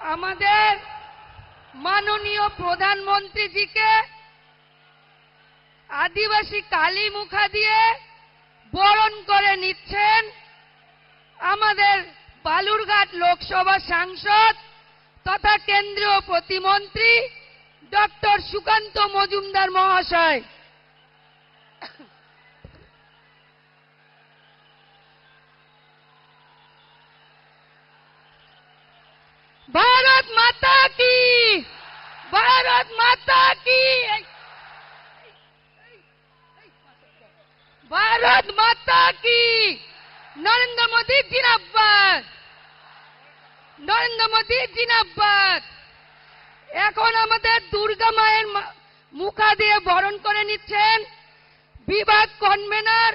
আমাদের মাননীয় প্রধানমন্ত্রীজিকে আদিবাসী কালী মুখা দিয়ে বরণ করে নিচ্ছেন আমাদের বালুরঘাট লোকসভা সাংসদ তথা কেন্দ্রীয় প্রতিমন্ত্রী ডক্টর সুকান্ত মজুমদার মহাশয়। भारत माता की, भारत माता की, भारत माता की। नरेंद्र मोदी जिंदाबाद, नरेंद्र मोदी जिंदाबाद। এখন আমাদের দুর্গা মায়ের মুখা দিয়ে বরণ করে নিচ্ছেন বিভাগ কনভেনার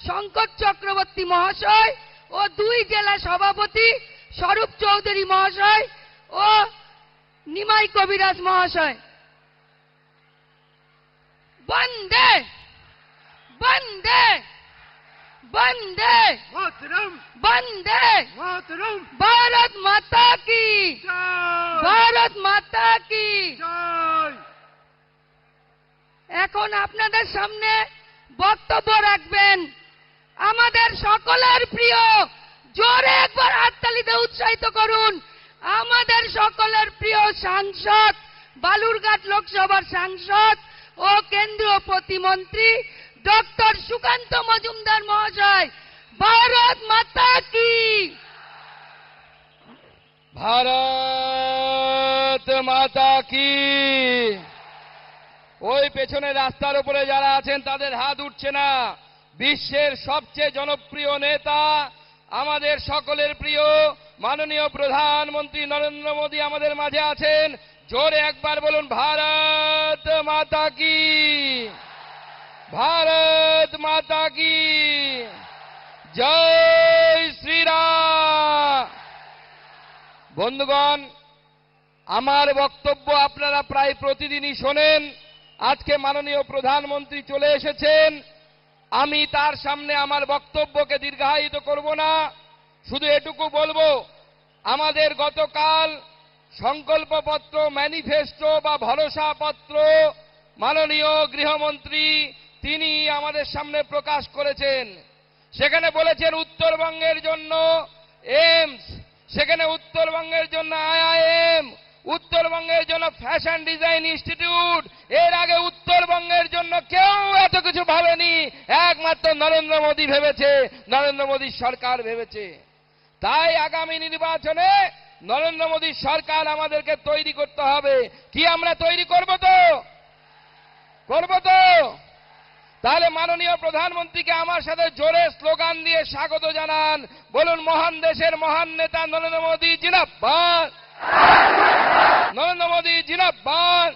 শঙ্কর চক্রবর্তী মহাশয় ও 2 জেলা সভাপতি স্বরূপ চৌধুরী মহাশয় ও নিমাই কবিরাজ মহাশয়। বন্দে বন্দে বন্দে বন্দে भारत माता की, भारत माता की। এখন আপনাদের সামনে বক্তব্য রাখবেন আমাদের সকলের প্রিয়, জোরে একবার হাততালিতে উৎসাহিত করুন, আমাদের সকলের প্রিয় সাংসদ, বালুরঘাট লোকসভার সাংসদ ও কেন্দ্রীয় প্রতিমন্ত্রী ডক্টর সুকান্ত মজুমদার মহাশয়। भारत माता की, ভারত মাতা কি। ওই পেছনে রাস্তার উপরে যারা আছেন তাদের হাত উঠছে না। বিশ্বের সবচেয়ে জনপ্রিয় নেতা, আমাদের সকলের প্রিয় মাননীয় প্রধানমন্ত্রী নরেন্দ্র মোদী আমাদের মাঝে আছেন। জোরে একবার বলুন ভারত মাতা কি, ভারত মাতা কি। জয় শ্রীরাম। বন্ধুগণ, আমার বক্তব্য আপনারা প্রায় প্রতিদিনই শোনেন। আজকে মাননীয় প্রধানমন্ত্রী চলে এসেছেন, আমি তার সামনে আমার বক্তব্যকে দীর্ঘায়িত করব না, শুধু এটুকু বলবো, আমাদের গতকাল সংকল্পপত্র, ম্যানিফেস্টো বা ভরসাপত্র মাননীয় গৃহমন্ত্রী তিনি আমাদের সামনে প্রকাশ করেছেন। সেখানে বলেছেন উত্তরবঙ্গের জন্য এইমস, সেখানে উত্তরবঙ্গের জন্য আইআইএম, উত্তরবঙ্গের জন্য ফ্যাশন ডিজাইন ইনস্টিটিউট। এর আগে উত্তরবঙ্গের জন্য কেউ এত কিছু ভাবেনি, একমাত্র নরেন্দ্র মোদী ভেবেছে, নরেন্দ্র মোদীর সরকার ভেবেছে। তাই আগামী নির্বাচনে নরেন্দ্র মোদীর সরকার আমাদেরকে তৈরি করতে হবে। কি আমরা তৈরি করব তো? করব তো? তাহলে মাননীয় প্রধানমন্ত্রীকে আমার সাথে জোরে স্লোগান দিয়ে স্বাগত জানান। বলুন, মহান দেশের মহান নেতা নরেন্দ্র মোদী জিন্দাবাদ, নরেন্দ্র মোদী জিন্দাবাদ,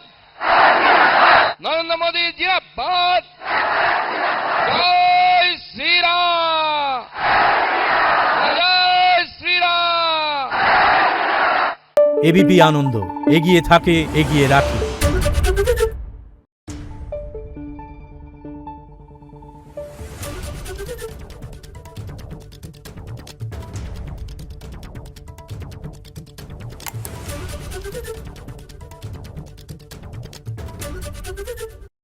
নরেন্দ্র মোদী জিন্দাবাদ। জয় শ্রীরাম, জয় শ্রীরাম। এবিপি আনন্দ এগিয়ে থাকে, এগিয়ে রাখে। Thank you.